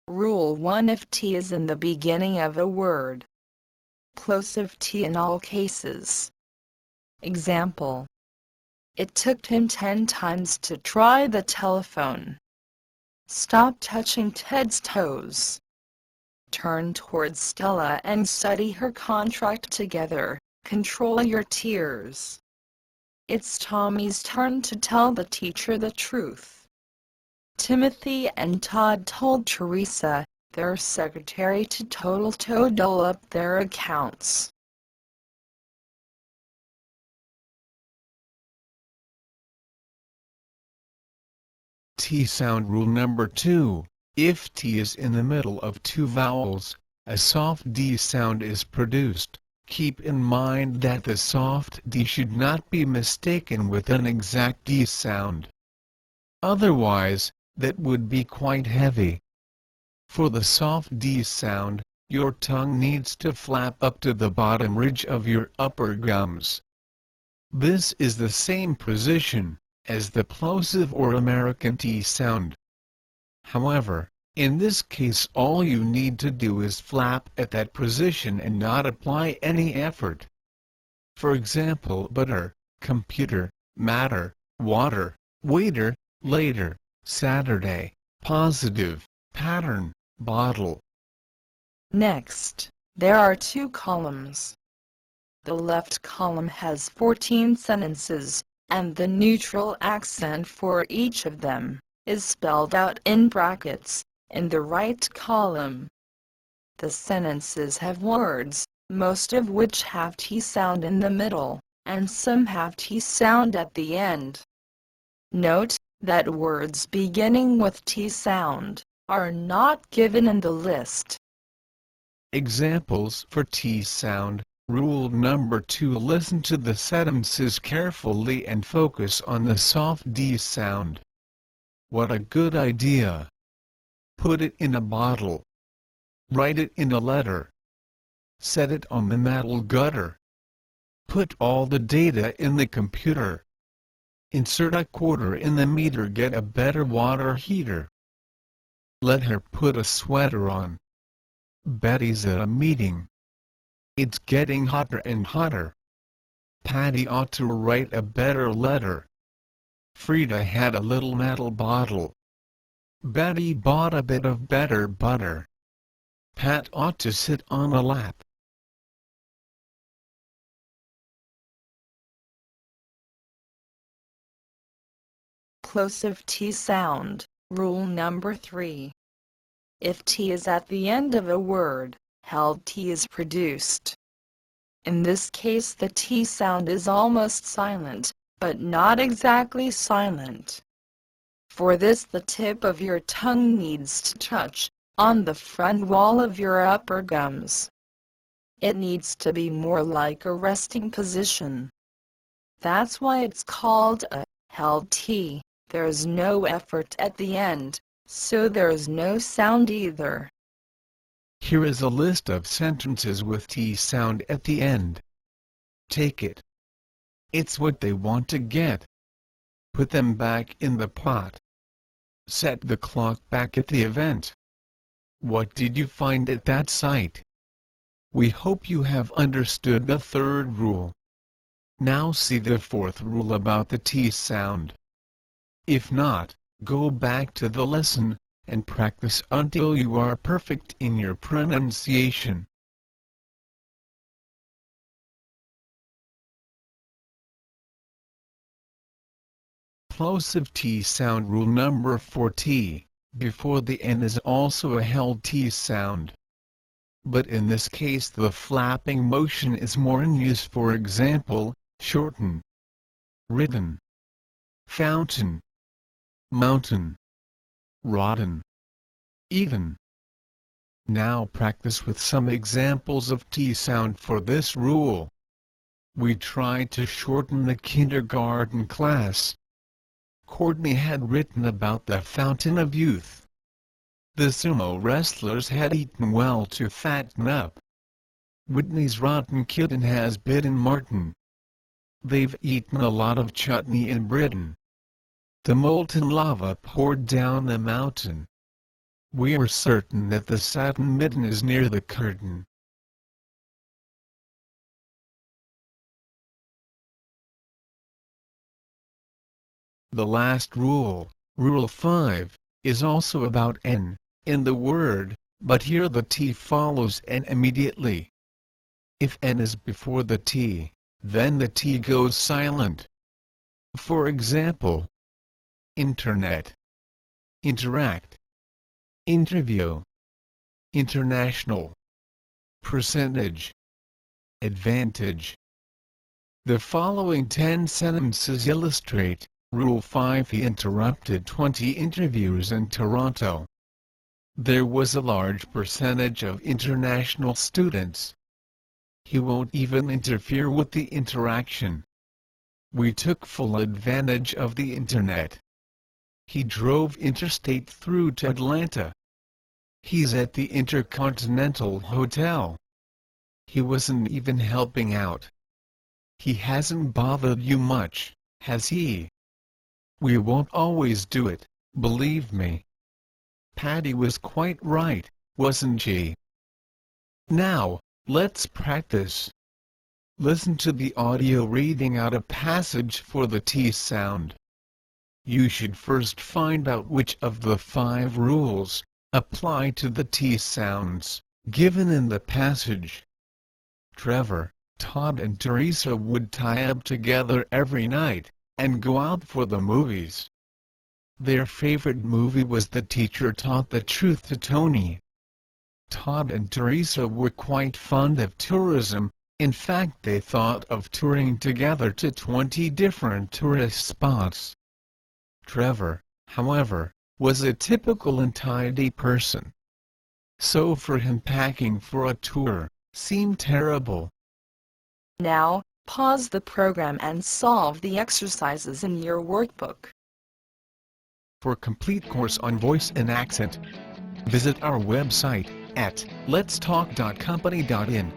Rule 1: if T is in the beginning of a word, plosive T in all cases. Example: it took him 10 times to try the telephone. Stop touching Ted's toes. Turn towards Stella and study her contract together. Control your tears. It's Tommy's turn to tell the teacher the truth. Timothy and Todd told Teresa, their secretary, to total up their accounts. T sound rule number 2. If T is in the middle of two vowels, a soft D sound is produced. Keep in mind that the soft D should not be mistaken with an exact D sound. Otherwise, that would be quite heavy. For the soft D sound, your tongue needs to flap up to the bottom ridge of your upper gums. This is the same position as the plosive or American T sound. However, in this case all you need to do is flap at that position and not apply any effort. For example, butter, computer, matter, water, waiter, later, Saturday, positive, pattern, bottle. Next, there are 2 columns. The left column has 14 sentences, and the neutral accent for each of them is spelled out in brackets in the right column. The sentences have words, most of which have T sound in the middle, and some have T sound at the end. Note that words beginning with T sound are not given in the list. Examples for T sound. Rule number 2: listen to the sentences carefully and focus on the soft D sound. What a good idea! Put it in a bottle. Write it in a letter. Set it on the metal gutter. Put all the data in the computer. Insert a quarter in the meter. Get a better water heater. Let her put a sweater on. Betty's at a meeting. It's getting hotter and hotter. Patty ought to write a better letter. Frida had a little metal bottle. Betty bought a bit of better butter. Pat ought to sit on a lap. Plosive T sound. Rule number 3. If T is at the end of a word, held T is produced. In this case the T sound is almost silent, but not exactly silent. For this the tip of your tongue needs to touch on the front wall of your upper gums. It needs to be more like a resting position. That's why it's called a held T. There's no effort at the end, so there's no sound either. Here is a list of sentences with T sound at the end. Take it. It's what they want to get. Put them back in the pot. Set the clock back at the event. What did you find at that site? We hope you have understood the 3rd rule. Now see the 4th rule about the T sound. If not, go back to the lesson and practice until you are perfect in your pronunciation. Plosive T sound rule number 4: T before the N is also a held T sound. But in this case the flapping motion is more in use. For example, shorten, written, fountain, mountain, rotten, even. Now practice with some examples of T sound for this rule. We tried to shorten the kindergarten class. Courtney had written about the fountain of youth. The sumo wrestlers had eaten well to fatten up. Whitney's rotten kitten has bitten Martin. They've eaten a lot of chutney in Britain. The molten lava poured down the mountain. We are certain that the satin mitten is near the curtain. The last rule, Rule 5, is also about N, in the word, but here the T follows N immediately. If N is before the T, then the T goes silent. For example, internet, interact, interview, international, percentage, advantage. The following 10 sentences illustrate Rule 5. He interrupted 20 interviews in Toronto. There was a large percentage of international students. He won't even interfere with the interaction. We took full advantage of the internet. He drove interstate through to Atlanta. He's at the Intercontinental Hotel. He wasn't even helping out. He hasn't bothered you much, has he? We won't always do it, believe me. Patty was quite right, wasn't she? Now, let's practice. Listen to the audio reading out a passage for the T sound. You should first find out which of the 5 rules apply to the T sounds given in the passage. Trevor, Todd and Teresa would tie up together every night and go out for the movies. Their favorite movie was The Teacher Taught the Truth to Tony. Todd and Teresa were quite fond of tourism. In fact, they thought of touring together to 20 different tourist spots. Trevor, however, was a typical untidy person. So for him, packing for a tour seemed terrible. Now, pause the program and solve the exercises in your workbook. For complete course on voice and accent, visit our website at letstalk.company.in.